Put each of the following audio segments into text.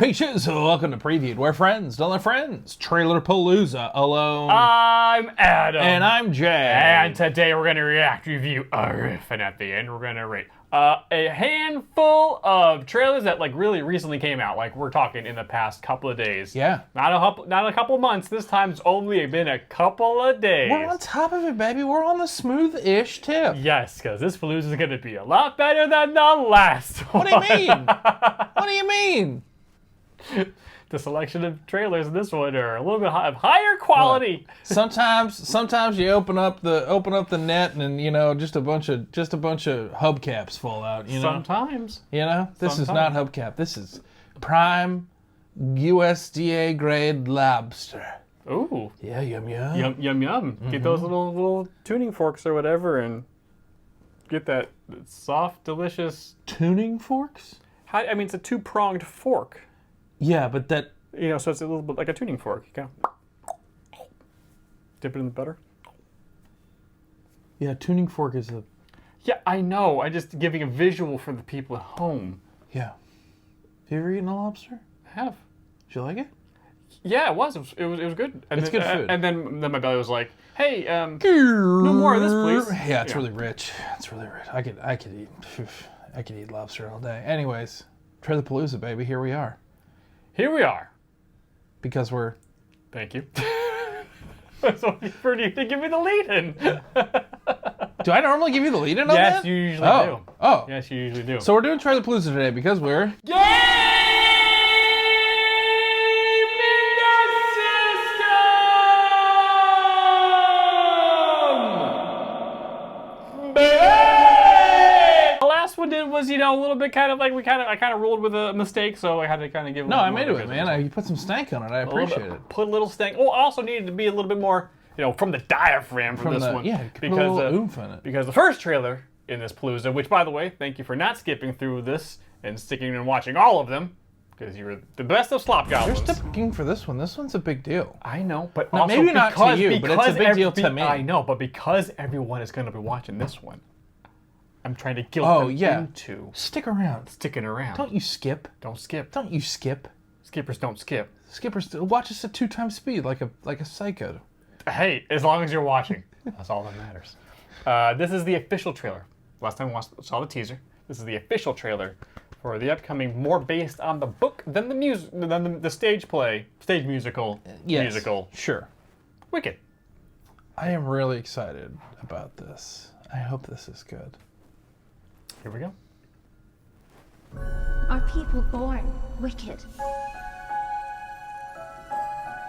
peaches, welcome to Previewed, where friends tell their friends. Trailerpalooza alone. I'm Adam. And I'm Jay. And today we're going to review a riff, and at the end we're going to rate a handful of trailers that really recently came out. Like we're talking in the past couple of days. Yeah. Not a couple of months. This time it's only been a couple of days. We're on top of it, baby. We're on the smooth-ish tip. Yes, because this Palooza is going to be a lot better than the last one. What do you mean? What do you mean? The selection of trailers in this one are a little bit of higher quality. Look, sometimes you open up the net and just a bunch of hubcaps fall out. Sometimes. This is not hubcap. This is prime USDA grade lobster. Ooh. Yeah, yum yum. Yum yum. Mm-hmm. Get those little tuning forks or whatever and get that soft, delicious tuning forks. It's a two-pronged fork. Yeah, but that... so it's a little bit like a tuning fork. You kind of dip it in the butter. Yeah, tuning fork is a... Yeah, I know. I'm just giving a visual for the people at home. Yeah. Have you ever eaten a lobster? I have. Did you like it? Yeah, it was. It was good. And it's good food. And then my belly was like, hey, no more of this, please. Yeah, it's really rich. It's really rich. I could eat lobster all day. Anyways, Trailerpalooza, baby. Here we are. Here we are. Because we're... Thank you. So for you to give me the lead-in. Do I normally give you the lead-in on that? Yes, you usually do. Oh. Yes, you usually do. So we're doing Trailerpalooza today because we're... Was a little bit kind of I kind of ruled with a mistake, so I had to kind of give. No, I made it, man. You put some stank on it. I appreciate it. Put a little stank. Oh, I also needed to be a little bit more, from the diaphragm from this one. Yeah, put a little oomph in it. Because the first trailer in this Palooza, which by the way, thank you for not skipping through this and sticking and watching all of them, because you were the best of slop goblins. You're sticking for this one. This one's a big deal. I know, but now, also maybe not to you, but it's a big deal to me. I know, but because everyone is going to be watching this one. I'm trying to guilt them into sticking around. Don't you skip. Don't skip. Don't you skip. Skippers don't skip. Skippers watch us at 2x speed like a psycho. Hey, as long as you're watching, that's all that matters. This is the official trailer. Last time we saw the teaser. This is the official trailer for the upcoming, more based on the book than the stage musical. Sure. Wicked. I am really excited about this. I hope this is good. Here we go. Are people born wicked?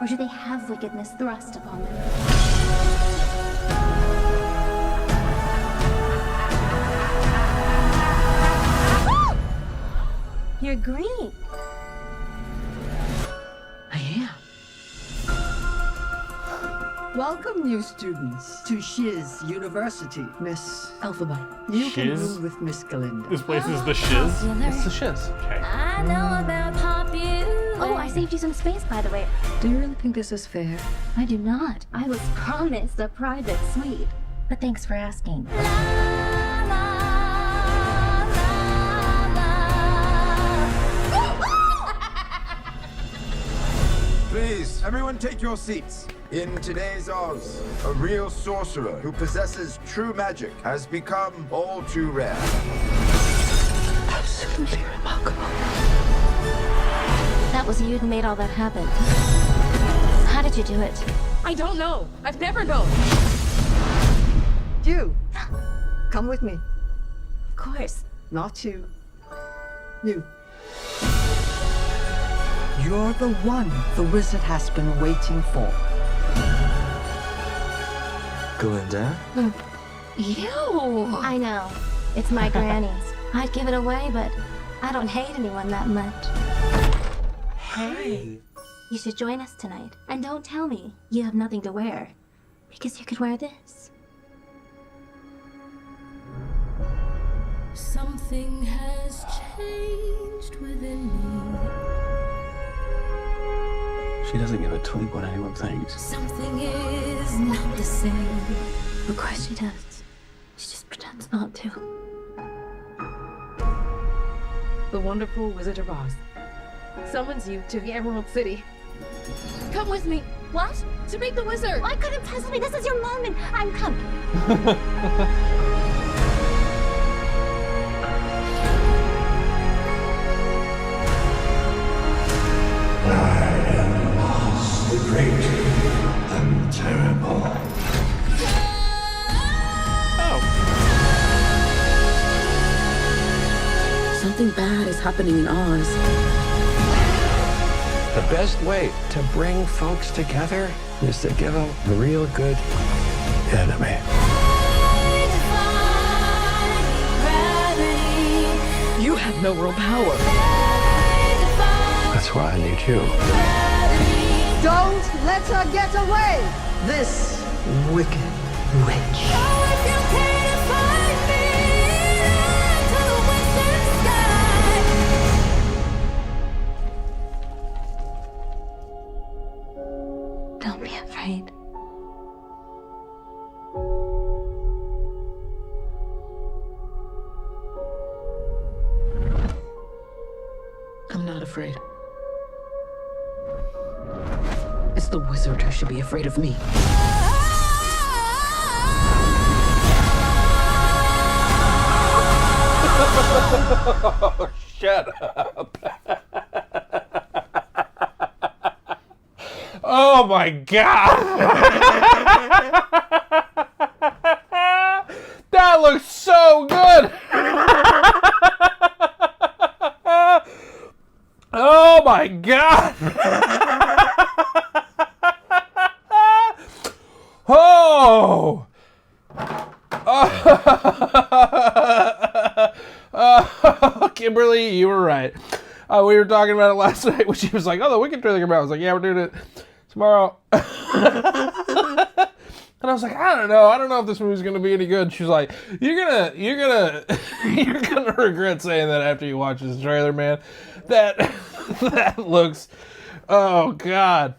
Or do they have wickedness thrust upon them? You're green. I am. Welcome, new students, to Shiz University, Miss Alphabet. You can room with Miss Galinda. This place is the Shiz? It's the Shiz. Okay. I know about popular. Oh, I saved you some space, by the way. Do you really think this is fair? I do not. I was promised a private suite. But thanks for asking. Please, everyone take your seats. In today's Oz, a real sorcerer who possesses true magic has become all too rare. Absolutely remarkable. That was you who made all that happen. How did you do it? I don't know. I've never known. You, come with me. Of course. Not you. You. You're the one the wizard has been waiting for. Galinda? Ew. I know. It's my granny's. I'd give it away, but I don't hate anyone that much. Hey. You should join us tonight. And don't tell me you have nothing to wear. Because you could wear this. Something has changed within me. She doesn't give a twig what anyone thinks. Something is not the same. Of course she does. She just pretends not to. The Wonderful Wizard of Oz. summons you to the Emerald City. Come with me. What? To meet the wizard. Why couldn't possibly? This is your moment. I'm coming. The great and terrible. Something bad is happening in Oz. The best way to bring folks together is to give them a real good enemy. You have no real power. That's why I need you. Don't let her get away! This wicked witch. Don't be afraid. I'm not afraid. It's the wizard who should be afraid of me. Shut up. Oh my god. That looks so good. Oh my god. Oh. Kimberly, you were right. We were talking about it last night when she was like, "Oh, the Wicked trailer came out." I was like, "Yeah, we're doing it tomorrow." And I was like, "I don't know. I don't know if this movie's gonna be any good." She's like, "You're gonna regret saying that after you watch this trailer, man. That looks, oh god,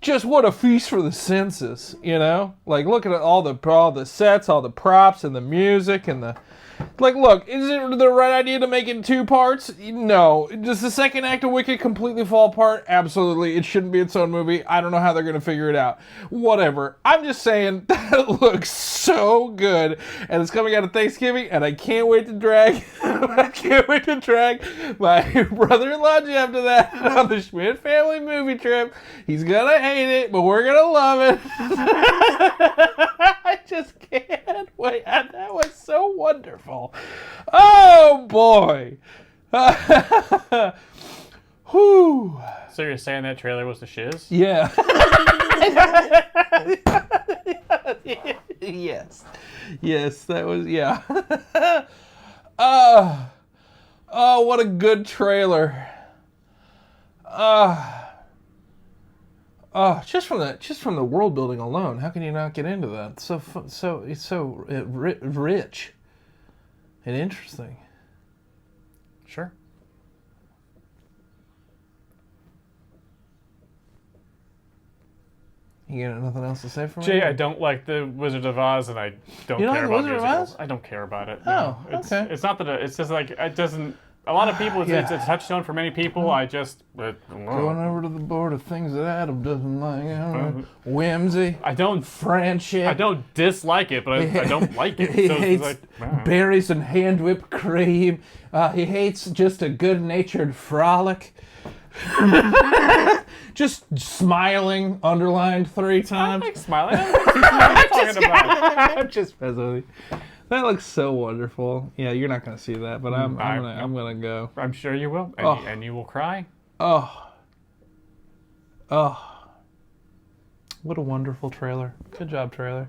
just what a feast for the senses, you know? Like, look at all the sets, all the props, and the music, and the Like, look, is it the right idea to make it in 2 parts? No. Does the second act of Wicked completely fall apart? Absolutely. It shouldn't be its own movie. I don't know how they're going to figure it out. Whatever. I'm just saying, that looks so good. And it's coming out of Thanksgiving, and I can't wait to drag my brother-in-law Jeff to that on the Schmidt family movie trip. He's going to hate it, but we're going to love it. I just can't wait. That was so wonderful. Oh, boy. Whew. So you're saying that trailer was the shiz? Yeah. Yes. Yes, that was, yeah. Oh, what a good trailer. Just from the world building alone, how can you not get into that? It's so rich and interesting. Sure. You got nothing else to say for me? Jay, I don't like the Wizard of Oz, and I don't care about Wizard of musicals. Oz? I don't care about it. Oh, no. okay. It's not that it's just like it doesn't. A lot of people, it's a touchstone for many people. I just going over to the board of things that Adam doesn't like. Whimsy. I don't friendship. I don't dislike it, but I don't like it. He So hates it's like, berries and hand whipped cream. He hates just a good-natured frolic. Just smiling, underlined 3 times. I like smiling. I'm just messing with you. That looks so wonderful. Yeah, you're not gonna see that, but I'm gonna go. I'm sure you will, and you will cry. Oh, what a wonderful trailer! Good job, trailer.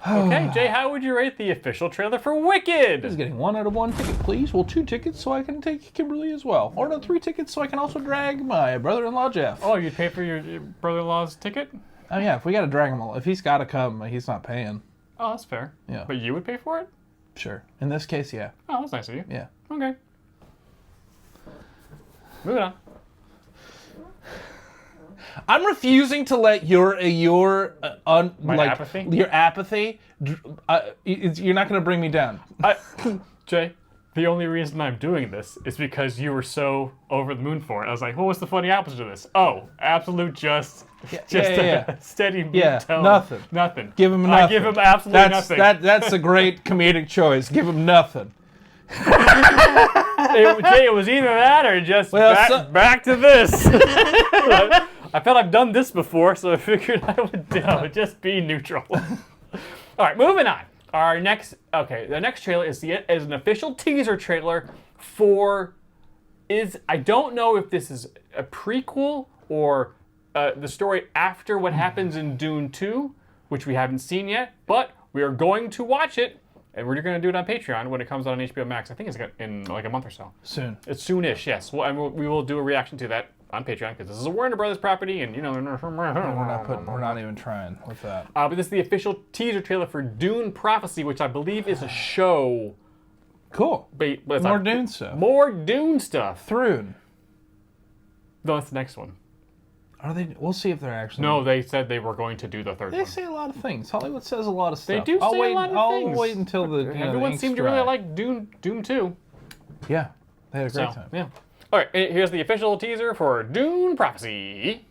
Okay, Jay, how would you rate the official trailer for Wicked? He's getting 1 out of 1 ticket, please. Well, 2 tickets so I can take Kimberly as well. Or no, 3 tickets so I can also drag my brother-in-law Jeff. Oh, you'd pay for your brother-in-law's ticket? Oh yeah, if we gotta drag him, if he's gotta come, he's not paying. Oh, that's fair. Yeah. But you would pay for it? Sure. In this case, yeah. Oh, that's nice of you. Yeah. Okay. Moving on. I'm refusing to let your apathy? Your apathy. You're not going to bring me down. Jay, the only reason I'm doing this is because you were so over the moon for it. I was like, well, what's the funny opposite of this? Oh, absolute just a steady tone. Nothing. Give him nothing. I give him absolutely nothing. That's a great comedic choice. Give him nothing. It was either that or just back to this. I felt I've done this before, so I figured I would just be neutral. All right, moving on. The next trailer is an official teaser trailer for I don't know if this is a prequel or the story after what happens in Dune 2, which we haven't seen yet, but we are going to watch it, and we're going to do it on Patreon when it comes out on HBO Max. I think it's in like a month or so. Soon. It's soonish, yes. We will do a reaction to that on Patreon because this is a Warner Brothers property, and we're not even trying with that. But this is the official teaser trailer for Dune Prophecy, which I believe is a show. Cool. More Dune stuff. More Dune stuff. Thrune. No, that's the next one. Are they? We'll see if they're actually. No, they said they were going to do the third one. They say a lot of things. Hollywood says a lot of stuff. They do say a lot of things. I'll wait until the everyone seemed to really like Doom 2. Yeah, they had a great time. Yeah. All right, here's the official teaser for Dune Prophecy.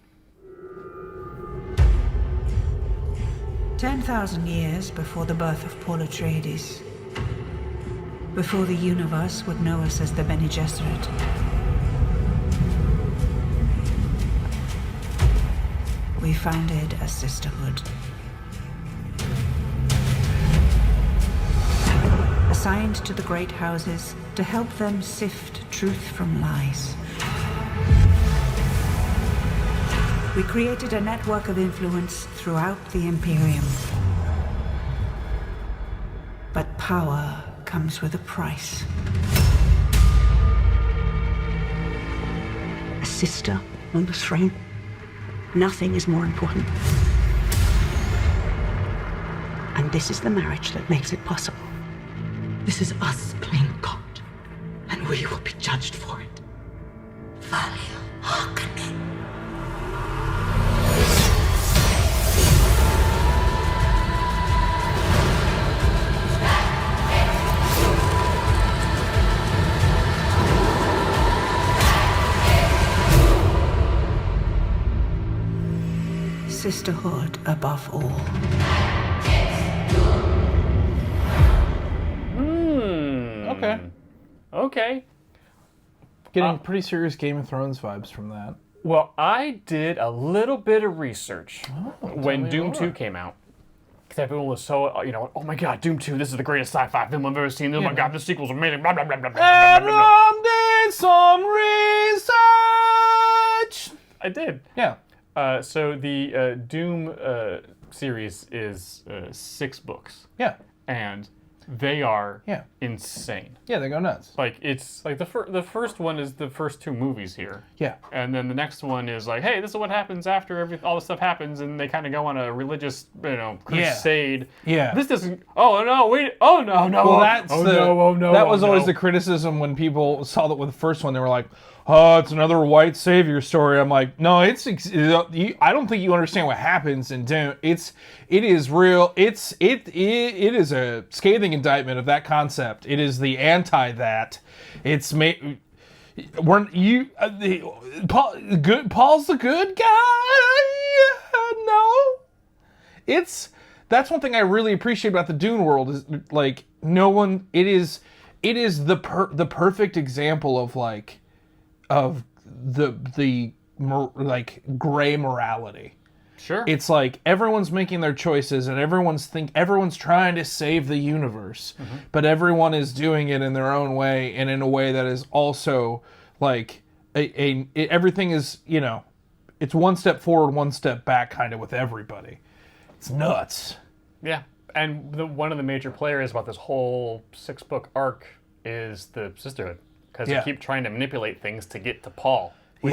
10,000 years before the birth of Paul Atreides, before the universe would know us as the Bene Gesserit, we founded a sisterhood. Assigned to the great houses to help them sift truth from lies. We created a network of influence throughout the Imperium. But power comes with a price. A sister on the throne. Nothing is more important. And this is the marriage that makes it possible. This is us playing God, and we will be judged for it. Valia Harkonnen. Sisterhood above all. Okay. Getting pretty serious Game of Thrones vibes from that. Well, I did a little bit of research when Doom 2 came out. Because everyone was so, oh my god, Doom 2, this is the greatest sci-fi film I've ever seen. Oh my god, the sequel's amazing. Blah, blah, blah, blah, blah, blah, blah, blah. Did some research. I did. Yeah. So the Doom series is 6 books. Yeah. And they are insane. Yeah, they go nuts. Like, it's like the first one is the first 2 movies here. Yeah. And then the next one is like, hey, this is what happens after all this stuff happens, and they kind of go on a religious, crusade. Yeah. This doesn't. Oh no! Well, that's that was always the criticism when people saw that with the first one. They were like, oh, it's another white savior story. I'm like, no, I don't think you understand what happens in Dune. It is real. It is a scathing indictment of that concept. It is the anti that. It's made. Paul's the good guy. No, that's one thing I really appreciate about the Dune world is like no one. It is the perfect example of like. Of the gray morality. Sure. It's like everyone's making their choices and everyone's trying to save the universe, but everyone is doing it in their own way and in a way that is also like everything is, it's one step forward, one step back kind of with everybody. It's nuts. Yeah. And one of the major players about this whole 6-book arc is the Sisterhood. Because they keep trying to manipulate things to get to Paul. They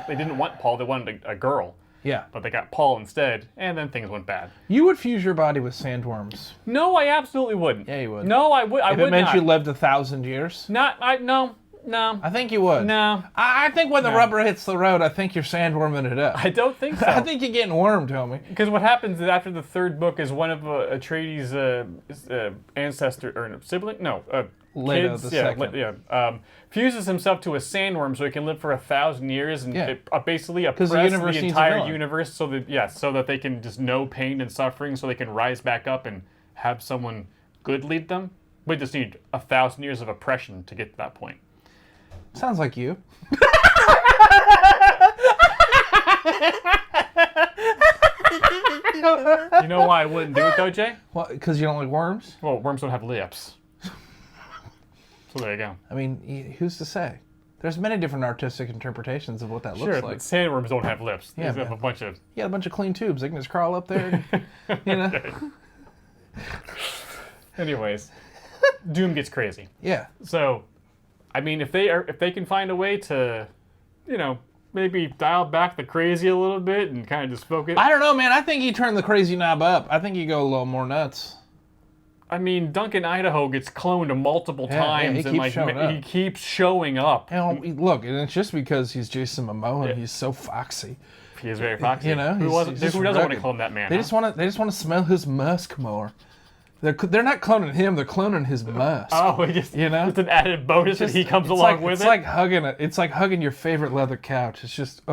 didn't want Paul, they wanted a girl. Yeah. But they got Paul instead, and then things went bad. You would fuse your body with sandworms. No, I absolutely wouldn't. Yeah, you would. No, I would. If it meant you lived 1,000 years? No. I think you would. No. I think when the rubber hits the road, I think you're sandworming it up. I don't think so. I think you're getting wormed, homie. Because what happens is after the 3rd book is one of Atreides' ancestor or sibling? No, Leto kids. the second. Fuses himself to a sandworm so he can live for 1,000 years and basically oppress the universe the needs a entire villain. universe so that they can just know pain and suffering so they can rise back up and have someone good lead them. We just need 1,000 years of oppression to get to that point. Sounds like you. You know why I wouldn't do it though, Jay? Well, because you don't like worms? Well, worms don't have lips. So there you go. I mean, who's to say? There's many different artistic interpretations of what that looks like. But sandworms don't have lips. Yeah, They have a bunch of... Yeah, a bunch of clean tubes. They can just crawl up there. And, you know. Anyways, Doom gets crazy. Yeah. So, I mean, if they can find a way to, you know, maybe dial back the crazy a little bit and kind of just focus. I don't know, man. I think he turned the crazy knob up. I think he go a little more nuts. I mean, Duncan Idaho gets cloned multiple times, he keeps showing up. he keeps showing up. And look, and it's just because he's Jason Momoa and he's so foxy. He is very foxy. You know, who doesn't want to clone that man? They just want to smell his musk more. They're not cloning him; they're cloning his musk. Oh, it's an added bonus that he comes along with it. It's like hugging your favorite leather couch. It's just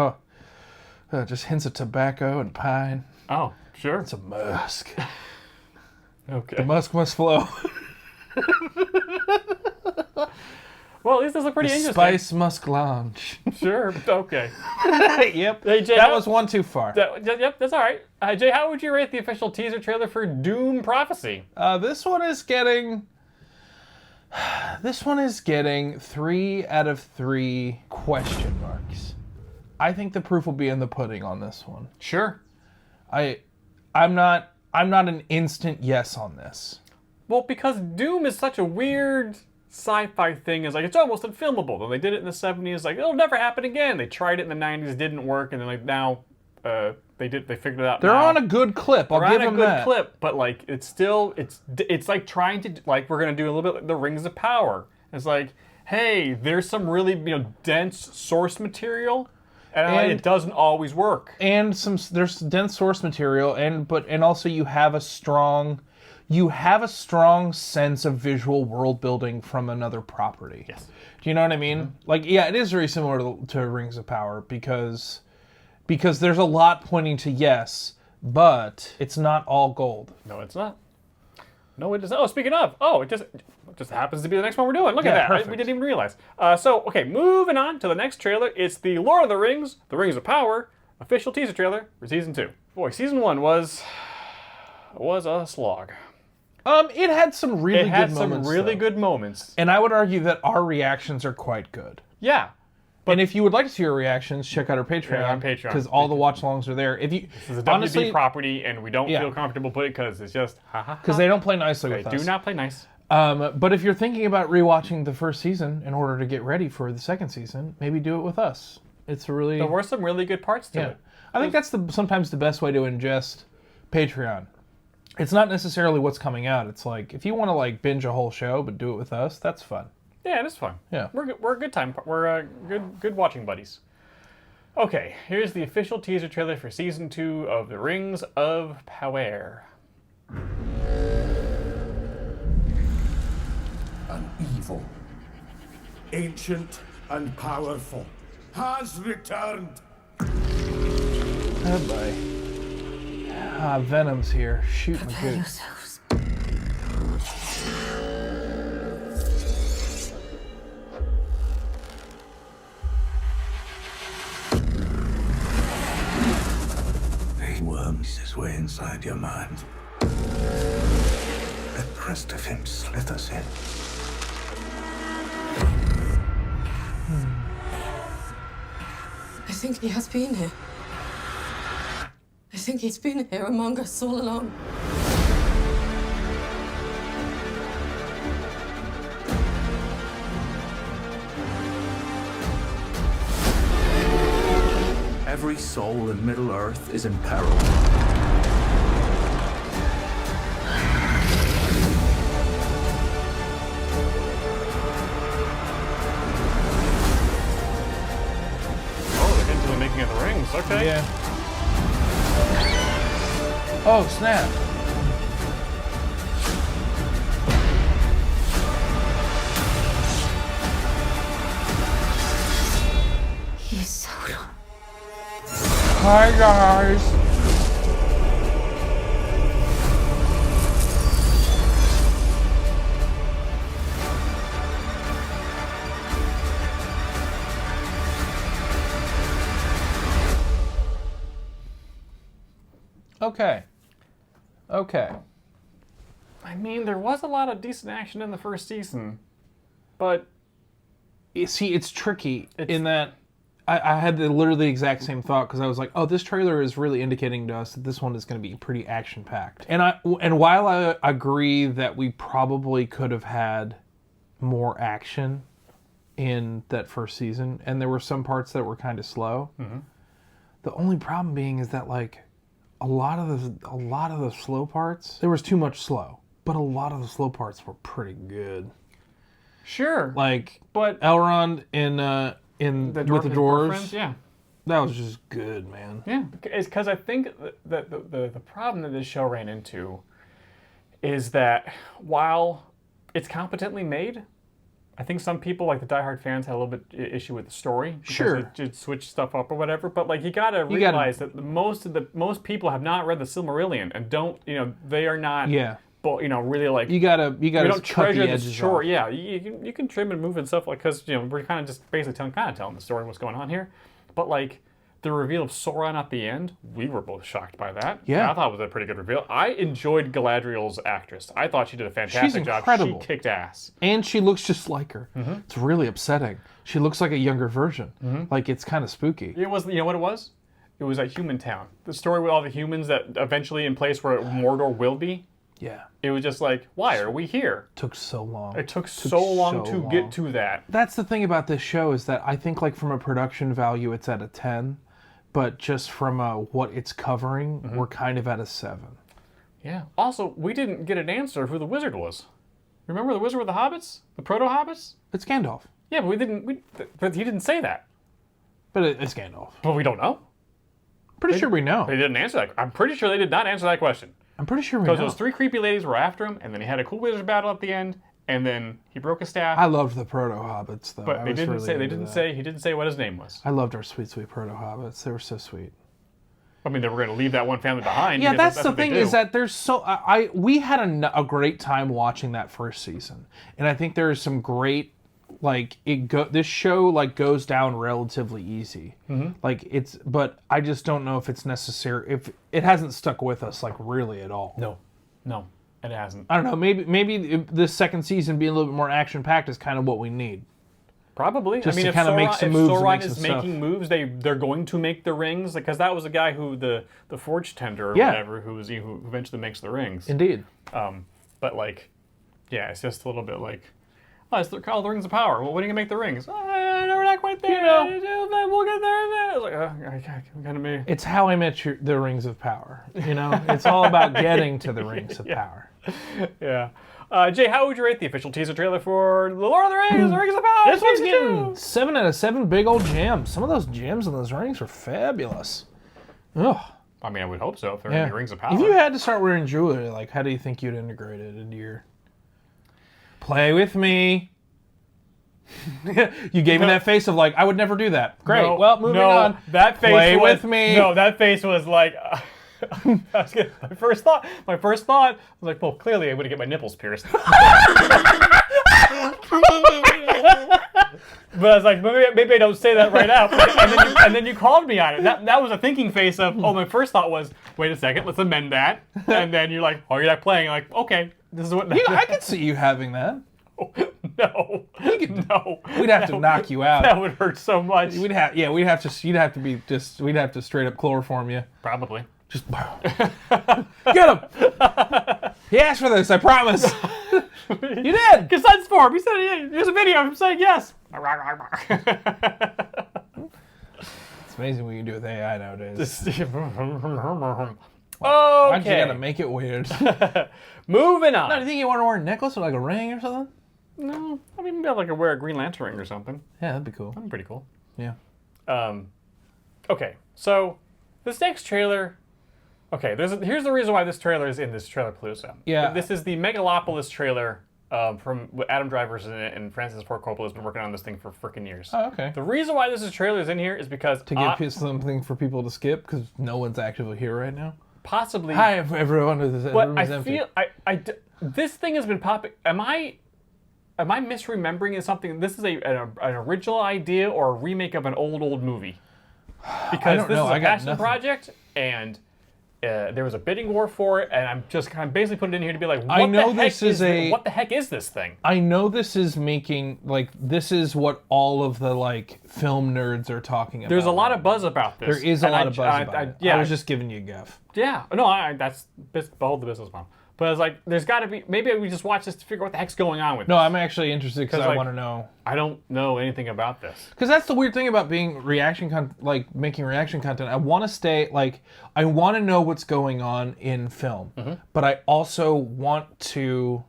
just hints of tobacco and pine. Oh, sure. It's a musk. Okay. The musk must flow. Well, at least this looks pretty interesting. Spice Musk Lounge. Sure. Okay. Yep. Hey, Jay, that was one too far. Yep, that's all right. Jay, how would you rate the official teaser trailer for Dune Prophecy? This one is getting 3 out of 3 question marks. I think the proof will be in the pudding on this one. Sure. I'm not an instant yes on this. Well, because Doom is such a weird sci-fi thing. It's like it's almost unfilmable. Then they did it in the 70s, like it'll never happen again. They tried it in the 90s, didn't work, and then like now they figured it out. They're on a good clip. I'll give them that. They're on a good clip, but like it's still it's like trying to like we're gonna do a little bit like the Rings of Power. It's like, hey, there's some really dense source material. And it doesn't always work. And there's dense source material, and also you have a strong sense of visual world building from another property. Yes. Do you know what I mean? Mm-hmm. Like, yeah, it is very similar to Rings of Power because there's a lot pointing to yes, but it's not all gold. No, it's not. No, it doesn't. Oh, speaking of, it just happens to be the next one we're doing. Look at that. Perfect. We didn't even realize. Okay, moving on to the next trailer. It's the Lord of the Rings, The Rings of Power, official teaser trailer for Season 2. Boy, Season 1 was a slog. It had some really good moments. And I would argue that our reactions are quite good. Yeah. And if you would like to see our reactions, check out our Patreon. Yeah, on Patreon. Because all the watch-alongs are there. This is a WB property, and we don't feel comfortable putting it because it's just because they don't play nicely with us. They do not play nice. But if you're thinking about rewatching the first season in order to get ready for the second season, maybe do it with us. There were some really good parts to it. I think that's sometimes the best way to ingest Patreon. It's not necessarily what's coming out. It's like if you want to like binge a whole show but do it with us, that's fun. Yeah, it is fun. Yeah, we're a good time. We're good watching buddies. Okay, here's the official teaser trailer for Season 2 of The Rings of Power. An evil, ancient and powerful, has returned. Oh boy. Venom's here. Shoot my goose. He worms his way inside your mind. The rest of him slithers in. I think he has been here. I think he's been here among us all along. Every soul in Middle-earth is in peril. Into the making of the rings. Okay. Yeah. Oh, snap. Hi, guys. Okay. I mean, there was a lot of decent action in the first season, but You see, it's tricky in that I had literally the exact same thought because I was like, oh, this trailer is really indicating to us that this one is going to be pretty action-packed. And while I agree that we probably could have had more action in that first season, and there were some parts that were kind of slow, the only problem being is that, like, a lot of the slow parts, there was too much slow, but a lot of the slow parts were pretty good. Sure. Like, but Elrond with the dwarves, yeah, that was just good, man. Yeah, it's because I think that the problem that this show ran into is that while it's competently made, I think some people, like the diehard fans, had a little bit issue with the story. Sure. It did switch stuff up or whatever. But like, you gotta realize that most people have not read the Silmarillion and don't, they are not. Yeah. But really like you gotta. We don't treasure the story. Yeah, you can trim and move and stuff, like, because we're kind of just basically telling the story of what's going on here. But like the reveal of Sauron at the end, we were both shocked by that. Yeah, I thought it was a pretty good reveal. I enjoyed Galadriel's actress. I thought she did a fantastic job. She kicked ass, and she looks just like her. It's really upsetting. She looks like a younger version. Like, it's kind of spooky. It was. You know what it was? It was at Human Town. The story with all the humans that eventually in place where Mordor will be. Yeah. It was just like, why are we here? Took so long. It took so long to get to that. That's the thing about this show, is that I think, like, from a production value, it's at a 10, but just from what it's covering, we're kind of at a 7. Yeah. Also, we didn't get an answer who the wizard was. Remember the wizard with the hobbits? The proto-hobbits? It's Gandalf. Yeah, but but he didn't say that. But it's Gandalf. But we don't know. Pretty sure we know. They didn't answer that. I'm pretty sure they did not answer that question. I'm pretty sure we know. Because those 3 creepy ladies were after him, and then he had a cool wizard battle at the end, and then he broke a staff. I loved the proto-hobbits, though. But he didn't say what his name was. I loved our sweet, sweet proto-hobbits. They were so sweet. I mean, they were going to leave that one family behind. Yeah, that's the thing, is that there's so... we had a great time watching that first season. And I think there is some great... Like, this show, like, goes down relatively easy. Like, but I just don't know if it's necessary. If it hasn't stuck with us, like, really at all. No, it hasn't. I don't know. Maybe this second season being a little bit more action packed is kind of what we need. Probably. Just I mean, to kind of make some moves. If Sauron is making moves, they're going to make the rings, because that was a guy who the forge tender or whatever who eventually makes the rings. Indeed. But like, yeah, it's just a little bit like. Oh, it's called the Rings of Power. Well, when are you going to make the rings? No, we're not quite there. We'll get there. It's like, kind of me. It's how I met the Rings of Power. It's all about getting to the Rings of Power. Yeah. Jay, how would you rate the official teaser trailer for The Lord of the Rings, The Rings of Power? This one's getting 7 out of 7 big old gems. Some of those gems in those rings are fabulous. Ugh. I mean, I would hope so, if they're going to be Rings of Power. If you had to start wearing jewelry, like, how do you think you'd integrate it into your... Play with me. You gave me that face of like, I would never do that. Great. Moving on. That face Play with me. No, that face was like... my first thought was like, well, clearly I'm going to get my nipples pierced. But I was like, maybe I don't say that right out. And then you called me on it. That was a thinking face of, my first thought was, wait a second, let's amend that. And then you're like, you're not playing. I'm like, okay, this is what... I could see you having that. No. No. We'd have to knock you out. That would hurt so much. You'd have to straight up chloroform you. Probably. Just get him. He asked for this, I promise. You did. Consent's form. He said, here's a video of him saying yes. It's amazing what you can do with AI nowadays. Okay. Why'd you gotta make it weird? Moving on. No, do you think you want to wear a necklace or like a ring or something? No. I mean, maybe I'd like to wear a Green Lantern ring or something. Yeah, that'd be cool. That'd be pretty cool. Yeah. Okay, so this next trailer... Okay, here's the reason why this trailer is in this Trailerpalooza. Yeah. This is the Megalopolis trailer from Adam Driver's in it, and Francis Ford Coppola has been working on this thing for freaking years. Oh, okay. The reason why this trailer is in here is because To give something for people to skip, because no one's actively here right now. Possibly. Hi, everyone. This But room is empty. This thing has been popping. Am I misremembering something? This is an original idea or a remake of an old movie? Because this is a passion project, and there was a bidding war for it, and I'm just kind of basically putting it in here to be like, what the heck is this thing? I know this is making, like, this is what all of the, like, film nerds are talking about. There's a lot of buzz about this. There is a lot of buzz about it. Yeah. I was just giving you a guff. Yeah. No, that's behold the business model. But I was like, there's got to be, maybe we just watch this to figure out what the heck's going on with this. No, I'm actually interested because I want to know. I don't know anything about this. Because that's the weird thing about being making reaction content. I want to stay, like, I want to know what's going on in film. But I also want to...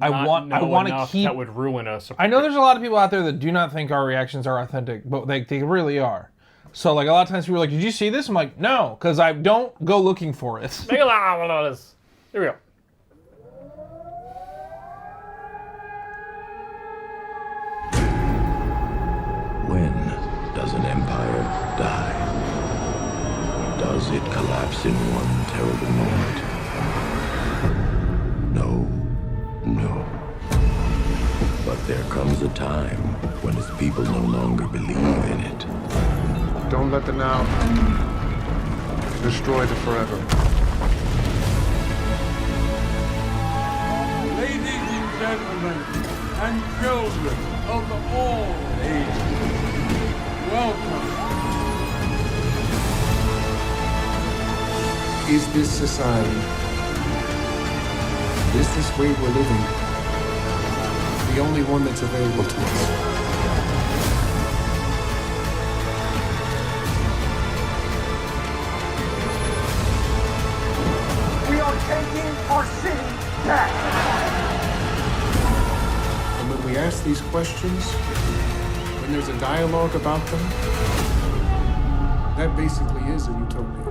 I want to keep... That would ruin us. I know there's a lot of people out there that do not think our reactions are authentic, but they really are. So, like, a lot of times people are like, did you see this? I'm like, no, because I don't go looking for it. Megalopolis. Here we go. When does an empire die? Does it collapse in one terrible moment? No. But there comes a time when its people no longer believe in it. Don't let the now destroy the forever. Ladies and gentlemen, and children of all ages, welcome. Is this society, is this way we're living, the only one that's available to us? We are taking our city back. And when we ask these questions, when there's a dialogue about them, that basically is a utopia.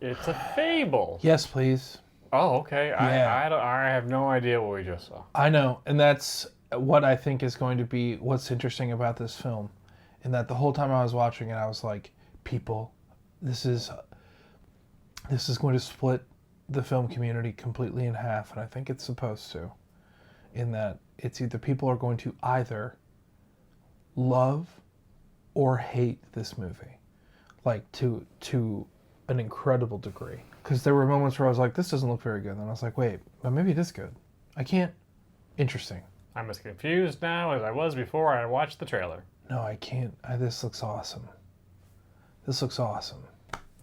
It's a fable. Yes, please. Oh, okay. Yeah. I have no idea what we just saw. I know, and that's what I think is going to be what's interesting about this film. In that the whole time I was watching it, I was like, people, this is going to split the film community completely in half, and I think it's supposed to. In that it's either people are going to either love or hate this movie, like to an incredible degree. Because there were moments where I was like, this doesn't look very good. And then I was like, wait, but maybe it is good. I can't. Interesting. I'm as confused now as I was before I watched the trailer. No, I can't. This looks awesome. This looks awesome.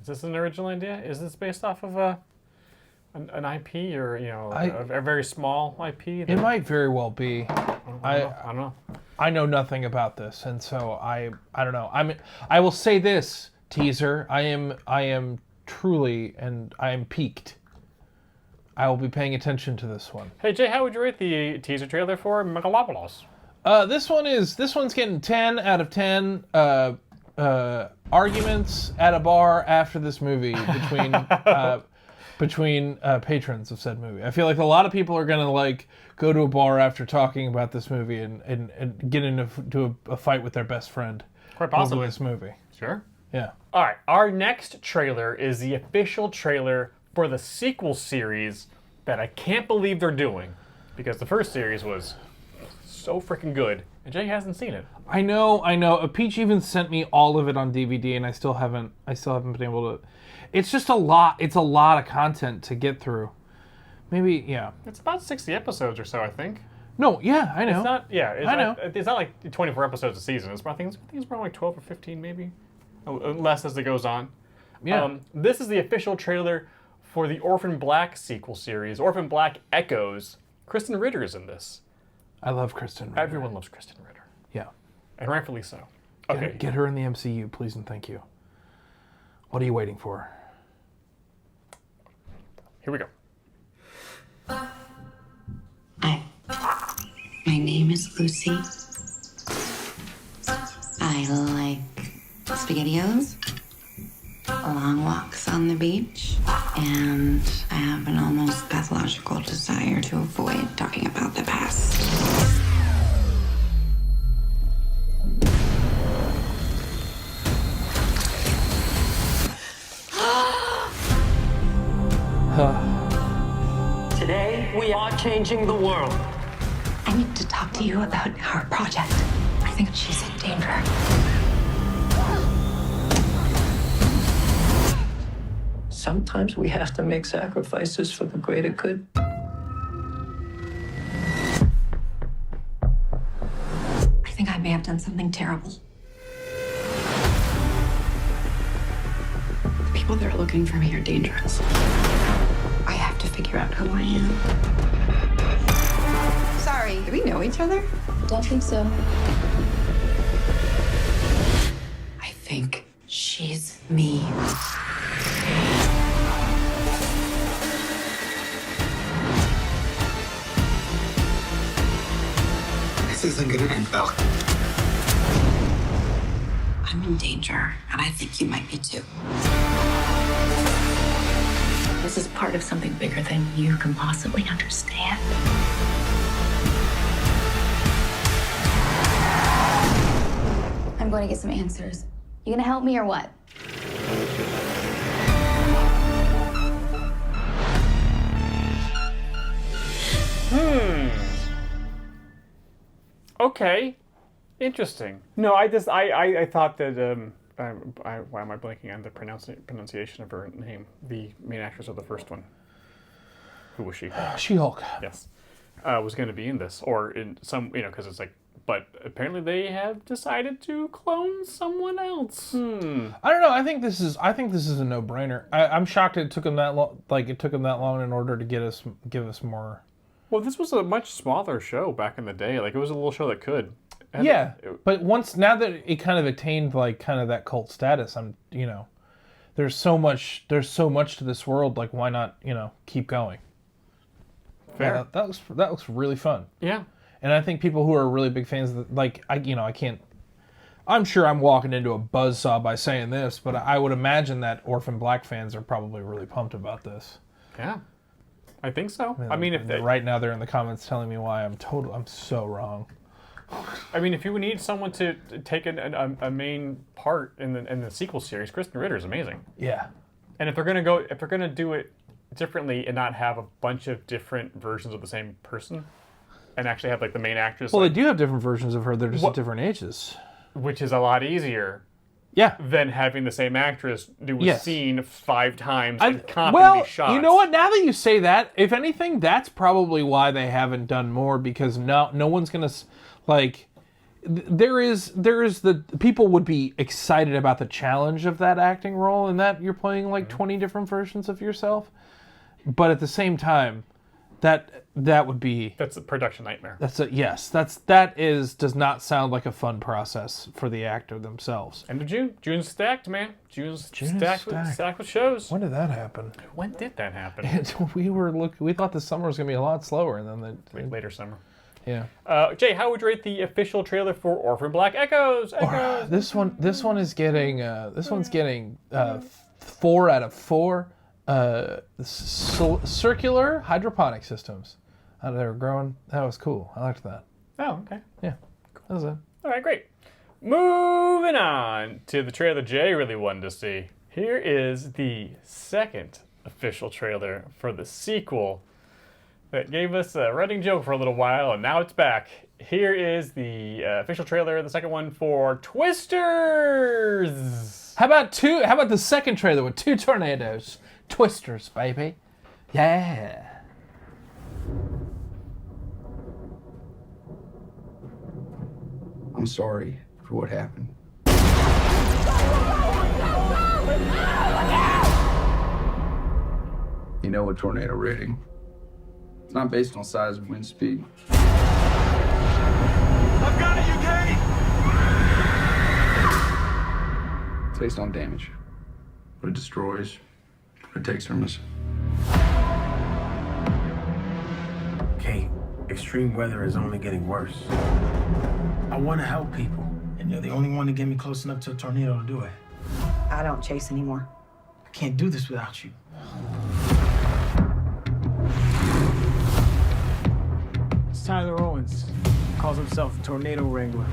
Is this an original idea? Is this based off of an IP or, you know, a very small IP? It might very well be. I don't know. I know nothing about this, and so I don't know. I will say this, teaser. I am truly, and I am piqued. I will be paying attention to this one. Hey Jay, how would you rate the teaser trailer for Megalopolis? This one's getting 10 out of 10 arguments at a bar after this movie between patrons of said movie. I feel like a lot of people are gonna like go to a bar after talking about this movie and get into a fight with their best friend. Quite possibly. Over this movie. Sure. Yeah. All right. Our next trailer is the official trailer for the sequel series that I can't believe they're doing, because the first series was so freaking good, and Jay hasn't seen it. I know. Peach even sent me all of it on DVD, and I still haven't been able to. It's just a lot. It's a lot of content to get through. Maybe, yeah. It's about 60 episodes or so, I think. No, yeah, I know. It's not. Yeah, I know. It's not like 24 episodes a season. I think it's around like 12 or 15, maybe, less as it goes on. Yeah. This is the official trailer for the Orphan Black sequel series, Orphan Black Echoes. Kristen Ritter is in this. I love Kristen Ritter. Everyone loves Kristen Ritter. Yeah. And rightfully so. Get her in the MCU, please and thank you. What are you waiting for? Here we go. Hi. My name is Lucy. I like SpaghettiOs, long walks on the beach, and I have an almost pathological desire to avoid talking about the past. Today, we are changing the world. I need to talk to you about our project. I think she's in danger. Sometimes we have to make sacrifices for the greater good. I think I may have done something terrible. The people that are looking for me are dangerous. I have to figure out who I am. Sorry, do we know each other? Don't think so. I think she's me. This isn't gonna end well. I'm in danger, and I think you might be too. This is part of something bigger than you can possibly understand. I'm going to get some answers. You gonna help me or what? Okay. Interesting. No, I thought that why am I blanking on the pronunciation of her name? The main actress of the first one. Who was she? She-Hulk. Yes. Was going to be in this, or in some, because it's like, but apparently they have decided to clone someone else. I don't know. I think this is a no-brainer. I'm shocked it took them that long. Like it took them that long in order to give us more. Well, this was a much smaller show back in the day. Like it was a little show that could. Yeah, but now that it kind of attained like kind of that cult status, there's so much to this world. Like why not keep going? Fair. Yeah, that looks really fun. Yeah. And I think people who are really big fans of I can't. I'm sure I'm walking into a buzzsaw by saying this, but I would imagine that Orphan Black fans are probably really pumped about this. Yeah, I think so. Right now they're in the comments telling me why I'm so wrong. I mean, if you need someone to take a main part in the sequel series, Kristen Ritter is amazing. Yeah. And if they're gonna do it differently and not have a bunch of different versions of the same person, and actually have like the main actress. Well, they do have different versions of her. They're just at different ages. Which is a lot easier. Yeah. Than having the same actress do a scene 5 times and copy these shots. You know what? Now that you say that, if anything, that's probably why they haven't done more, because no one's gonna like. There is the people would be excited about the challenge of that acting role, and that you're playing like 20 different versions of yourself, but at the same time, that would be that's a production nightmare. Does not sound like a fun process for the actor themselves. End of June. June's stacked, man. June's stacked with shows. When did that happen? When did that happen? We thought the summer was gonna be a lot slower, and then later summer. Yeah. Jay, how would you rate the official trailer for Orphan Black Echoes? This one is getting 4 out of 4. Circular hydroponic systems. They were growing. That was cool. I liked that. Oh, okay. Yeah. That was it. All right, great. Moving on to the trailer Jay really wanted to see. Here is the second official trailer for the sequel that gave us a running joke for a little while, and now it's back. Here is the official trailer, the second one for Twisters. How about the second trailer with 2 tornadoes? Twisters, baby. Yeah. I'm sorry for what happened. You know a tornado rating. It's not based on size and wind speed. I've got it, you Katie! It's based on damage. What it destroys, what it takes from us. Kate, extreme weather is only getting worse. I want to help people, and you're the only one to get me close enough to a tornado to do it. I don't chase anymore. I can't do this without you. It's Tyler Owens. Calls himself a tornado wrangler.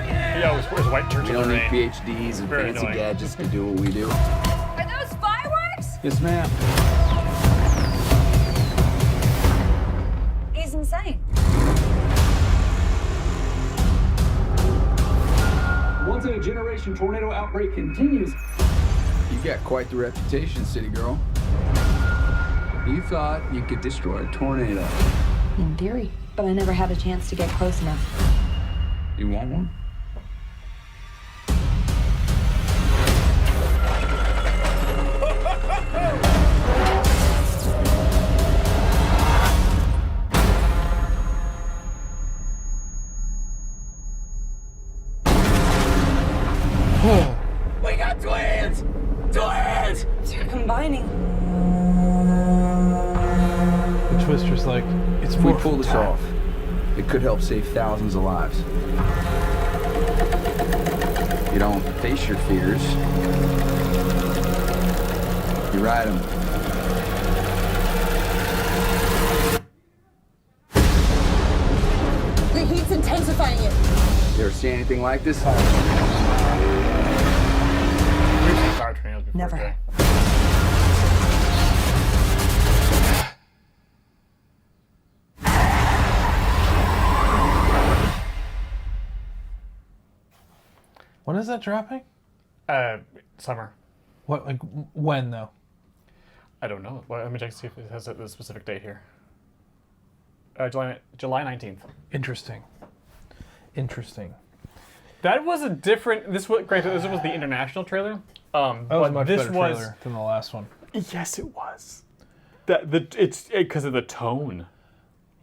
Yeah, it was white church. We don't need PhDs and fancy gadgets to do what we do. Are those fireworks? Yes, ma'am. He's insane. Once in a generation tornado outbreak continues. You got quite the reputation, city girl. You thought you could destroy a tornado. In theory, but I never had a chance to get close enough. You want one? We got twins! Twins! They're combining. The Twister's like, it's If we more pull this time. off, it could help save thousands of lives. You don't face your fears. You ride them. The heat's intensifying it. You ever see anything like this? We've seen fire tornadoes before. Never. Jay. When is that dropping? Summer. What, like, when though? I don't know. Well, let me check to see if it has the specific date here. July 19th. Interesting. Interesting. That was a different. This was great. This was the international trailer. That was but a much this better was trailer than the last one. Yes, it was. It's because of the tone.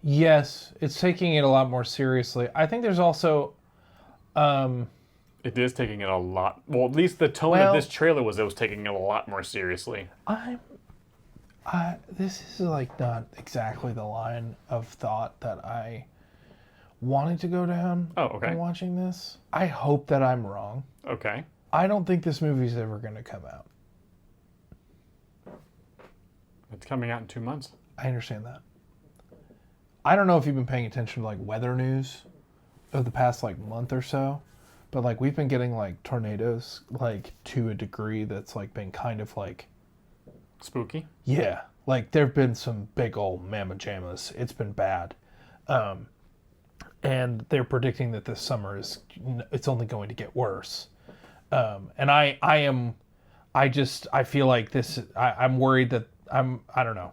Yes, it's taking it a lot more seriously. I think there's also, It is taking it a lot. Well, at least the tone of this trailer was it was taking it a lot more seriously. This is like not exactly the line of thought that I wanted to go down. Oh, okay. When watching this, I hope that I'm wrong. Okay. I don't think this movie's ever going to come out. It's coming out in 2 months. I understand that. I don't know if you've been paying attention to like weather news of the past like month or so, but like we've been getting like tornadoes like to a degree that's like been kind of like spooky. Yeah, like there've been some big old mamma jammas. It's been bad, and they're predicting that this summer it's only going to get worse. And I feel like this. I'm worried that I don't know.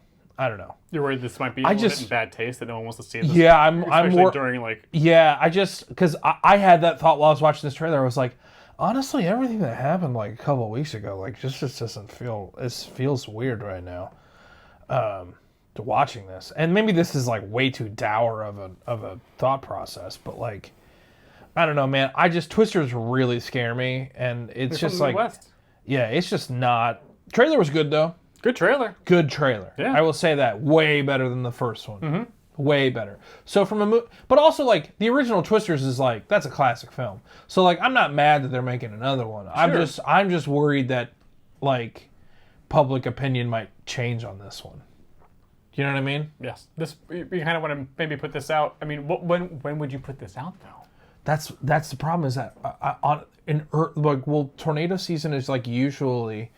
You're worried this might be a little bit in bad taste that no one wants to see this. Yeah, I'm during like. Yeah, because I had that thought while I was watching this trailer. I was like, honestly, everything that happened like a couple of weeks ago, like just doesn't feel. It feels weird right now. To watching this, and maybe this is like way too dour of a thought process, but like, I don't know, man. Twisters really scare me, and it's just like, yeah, it's just not. Trailer was good though. Good trailer. Good trailer. Yeah. I will say that. Way better than the first one. Mm-hmm. Way better. So from but also like the original Twisters is like, that's a classic film. So like, I'm not mad that they're making another one. Sure. I'm just worried that like public opinion might change on this one. Do you know what I mean? Yes. You kind of want to maybe put this out. I mean, when would you put this out though? That's the problem is that tornado season is like usually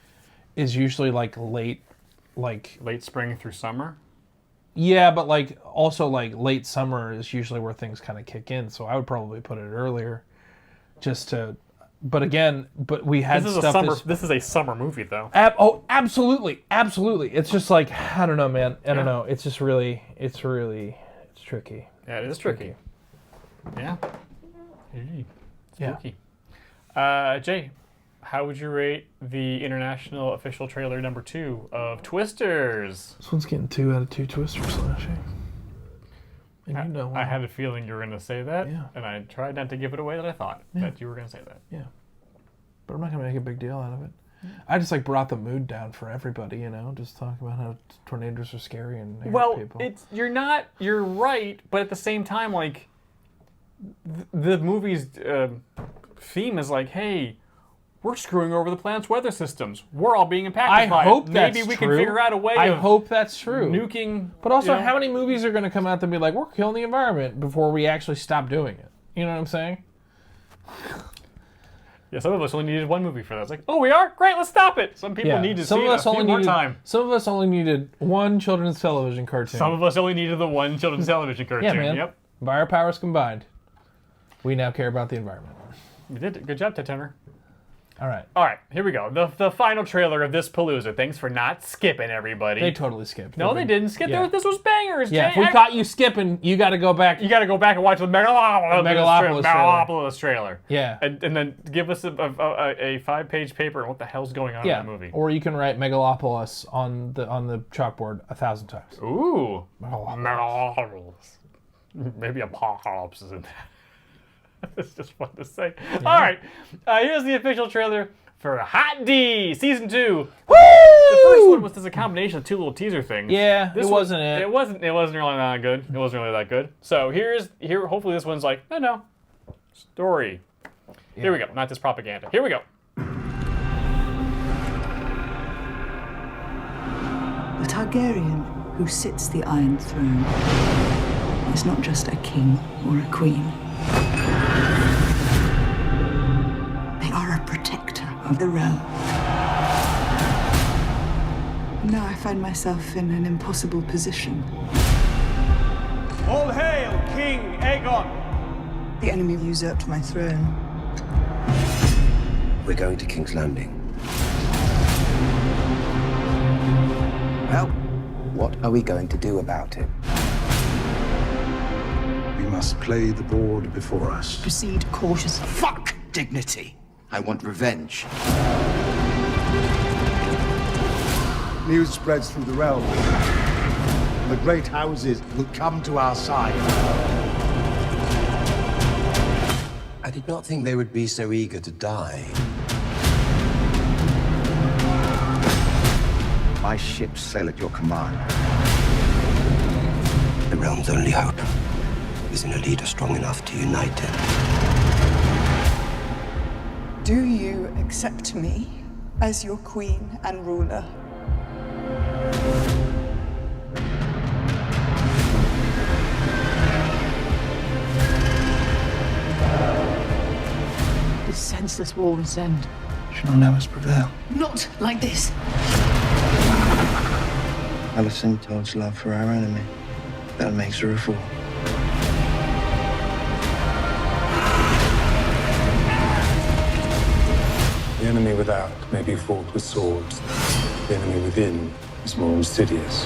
like late spring through summer. Yeah, but like also like late summer is usually where things kind of kick in. So I would probably put it earlier, just to. But again, we had this is stuff. This is a summer movie though. Absolutely. It's just like I don't know, man. I don't know. It's just really, it's tricky. Yeah, it is tricky. Yeah. Spooky. Jay, how would you rate the international official trailer number 2 of Twisters? This one's getting 2 out of 2 Twisters, Slashing. And you know I had a feeling you were going to say that, Yeah. and I tried not to give it away that I thought that you were going to say that. Yeah. But I'm not going to make a big deal out of it. I just like brought the mood down for everybody, you know, just talk about how tornadoes are scary and hurt Well, people. you're right, but at the same time, like, the movie's theme is like, hey, we're screwing over the planet's weather systems. We're all being impacted by it. I hope that's Maybe we true. can figure out a way I of hope that's true. nuking. But also, you know? how many movies are going to come out that be like, we're killing the environment before we actually stop doing it? You know what I'm saying? Yeah, some of us only needed one movie for that. It's like, oh, we are? Great, let's stop it. Some people need to see it a few more time. Some of us only needed one children's television cartoon. Some of us only needed the one children's television cartoon. Yeah, man. Yep. By our powers combined, we now care about the environment. You did it. Good job, Ted-Turner. All right. All right, here we go. The final trailer of this Palooza. Thanks for not skipping, everybody. They totally skipped. No, they didn't skip. Yeah. This was bangers. Yeah, Jay. if we caught you skipping, you got to go back. You got to go back and watch the Megalopolis trailer. Yeah. And then give us a 5-page paper on what the hell's going on in that movie. Or you can write Megalopolis on the chalkboard 1,000 times. Ooh. Megalopolis. Maybe apocalypse is in there. It's just fun to say. Yeah. All right. Here's the official trailer for Hot D Season 2. Woo! The first one was just a combination of two little teaser things. Yeah, It wasn't really that good. It wasn't really that good. So hopefully this one's like, no. Story. Yeah. Here we go. Not just propaganda. Here we go. The Targaryen who sits the Iron Throne is not just a king or a queen. They are a protector of the realm. Now I find myself in an impossible position. All hail King Aegon! The enemy usurped my throne. We're going to King's Landing. Well, what are we going to do about it? We must play the board before us. Proceed cautiously. Fuck dignity! I want revenge. News spreads through the realm. The great houses will come to our side. I did not think they would be so eager to die. My ships sail at your command. The realm's only hope is in a leader strong enough to unite it. Do you accept me as your queen and ruler? This senseless war must end. Shall none of us prevail? Not like this. Alicent towards love for our enemy. That makes her a fool. The enemy without may be fought with swords. The enemy within is more insidious.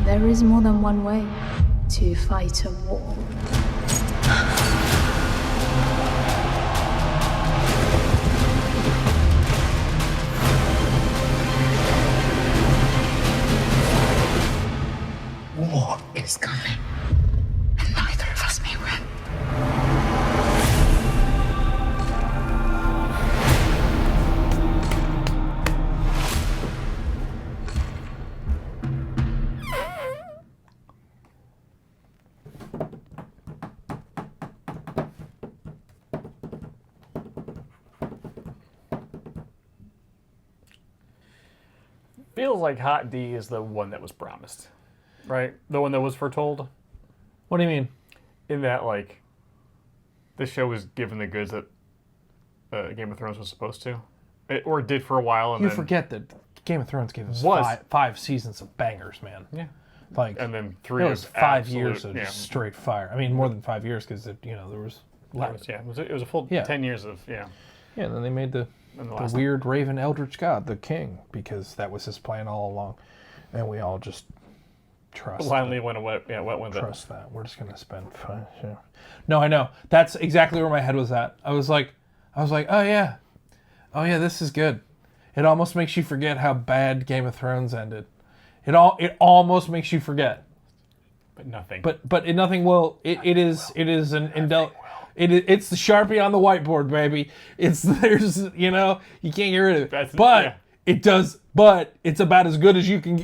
There is more than one way to fight a war. War is coming, and neither of us may win. Feels like Hot D is the one that was promised. Right? The one that was foretold? What do you mean? In that, like, this show was given the goods that Game of Thrones was supposed to. Or it did for a while. And You then forget that Game of Thrones gave us five seasons of bangers, man. Yeah. Like, and then 3 it was of 5 absolute, years of just straight fire. I mean, more than 5 years because, there was... It was a full 10 years of, Yeah, and then they made the last weird Raven Eldritch God, the king, because that was his plan all along. And we all just trust blindly went with it. Trust that. We're just going to spend fun. Yeah. No, I know. That's exactly where my head was at. I was like, oh yeah, this is good. It almost makes you forget how bad Game of Thrones ended. It almost makes you forget. But nothing. But nothing will. It is an It's the Sharpie on the whiteboard, baby. There's you can't get rid of it. But it does. But it's about as good as you can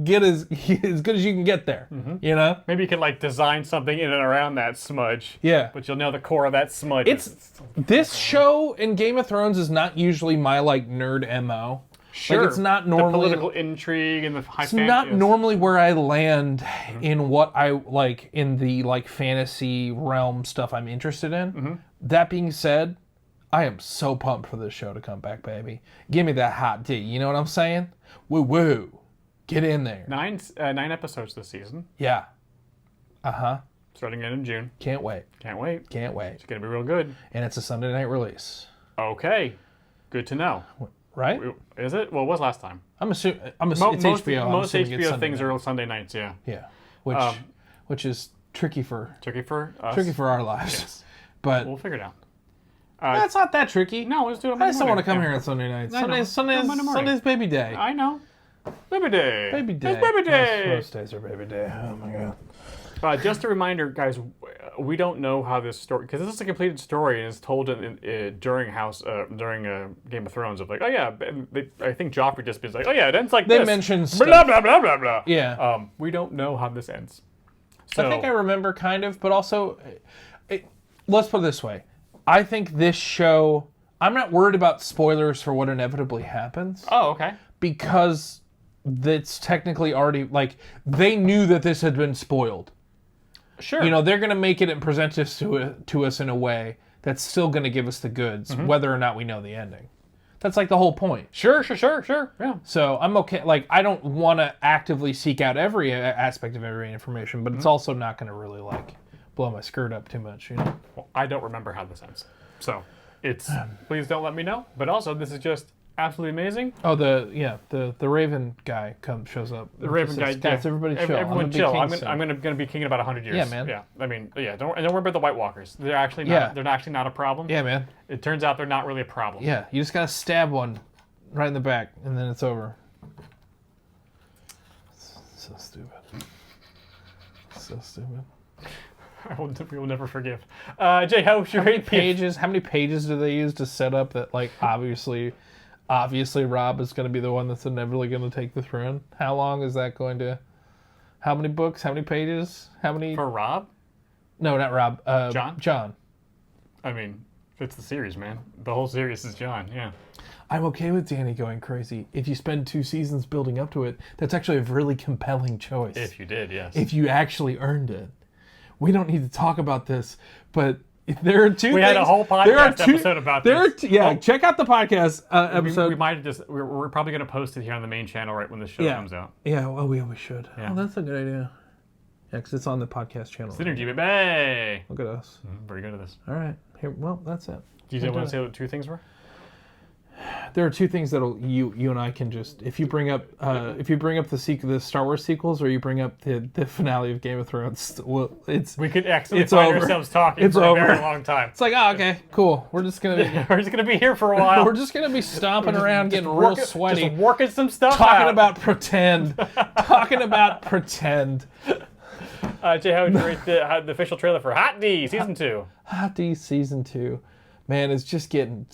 get as good as you can get there. Mm-hmm. Maybe you could design something in and around that smudge. Yeah. But you'll know the core of that smudge. This show in Game of Thrones is not usually my nerd MO. Sure. It's not normally the political intrigue and the high. It's not normally where I land in what I like in the fantasy realm stuff I'm interested in. Mm-hmm. That being said, I am so pumped for this show to come back, baby. Give me that hot D. You know what I'm saying? Woo woo. Get in there. 9 episodes this season. Yeah. Starting in June. Can't wait. Can't wait. Can't wait. It's gonna be real good. And it's a Sunday night release. Okay. Good to know. Right? Is it? Well, it was last time. I'm assuming it's HBO. Most HBO things are Sunday nights. Yeah. Yeah. Which is tricky for us. Tricky for our lives. Yes. But we'll figure it out. That's not that tricky. No, let's do it. I just don't want to come here on Sunday nights. Sunday's baby day. I know. Baby day. Baby day. It's baby day. Most days are baby day. Oh my god. Just a reminder, guys. We don't know how this story, because this is a completed story and it's told during Game of Thrones of I think Joffrey just is it ends like they this. mentioned blah blah blah blah blah. Yeah. We don't know how this ends. So, I think I remember kind of, but also, let's put it this way. I think this show, I'm not worried about spoilers for what inevitably happens. Oh, okay. Because it's technically already, they knew that this had been spoiled. Sure. They're going to make it and present this to us in a way that's still going to give us the goods, whether or not we know the ending. That's the whole point. Sure. Yeah. So I'm okay. I don't want to actively seek out every aspect of every information, but it's also not going to really blow my skirt up too much. Well, I don't remember how this ends, so please don't let me know. But also, this is just absolutely amazing. Oh, the Raven guy shows up. The Raven guy, guys, everybody chill. Everyone chill. I'm gonna be king in about 100 years. Yeah, man. Yeah, don't worry about the White Walkers. They're actually not a problem. Yeah, man. It turns out they're not really a problem. Yeah, you just gotta stab one right in the back, and then it's over. So stupid. So stupid. We will never forgive. Jay, how many pages? How many pages do they use to set up that obviously Rob is going to be the one that's inevitably going to take the throne? How long is that going to? How many books? How many pages? How many for Rob? No, not Rob. John. I mean, it's the series, man. The whole series is John. Yeah. I'm okay with Danny going crazy. If you spend 2 seasons building up to it, that's actually a really compelling choice. If you did, yes. If you actually earned it. We don't need to talk about this, but there are 2 things. We had a whole podcast episode about this. Check out the podcast episode. We might have just. We're probably going to post it here on the main channel right when the show comes out. Yeah, well, we should. Yeah. Oh, that's a good idea. Yeah, because it's on the podcast channel. Synergy, baby. Look at us. Very good at this. All right. Well, that's it. Do you want to say what 2 things were? There are 2 things that'll you and I can just if you bring up the Star Wars sequels or you bring up the finale of Game of Thrones. Well, we could actually find ourselves talking for a very long time. It's okay, cool. We're just gonna be here for a while. We're just gonna be stomping around, getting real sweaty, just working some stuff talking out. about pretend, talking about pretend. Jay, how would you rate the official trailer for Hot D Season 2? Hot D Season 2. Man, it's just getting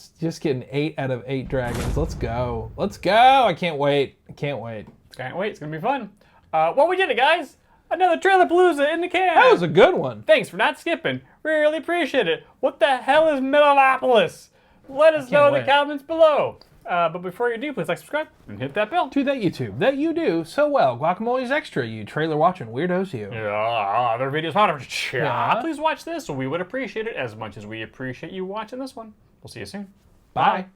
8 out of 8 dragons. Let's go. I can't wait. It's gonna be fun. Well, we did it, guys. Another Trailerpalooza in the can. That was a good one. Thanks for not skipping. Really appreciate it. What the hell is Megalopolis? Let us know in the comments below. But before you do, please subscribe and hit that bell. To that YouTube that you do so well. Guacamole's extra, you trailer watching weirdos, you. Yeah, other videos hot. Yeah. Please watch this. We would appreciate it as much as we appreciate you watching this one. We'll see you soon. Bye.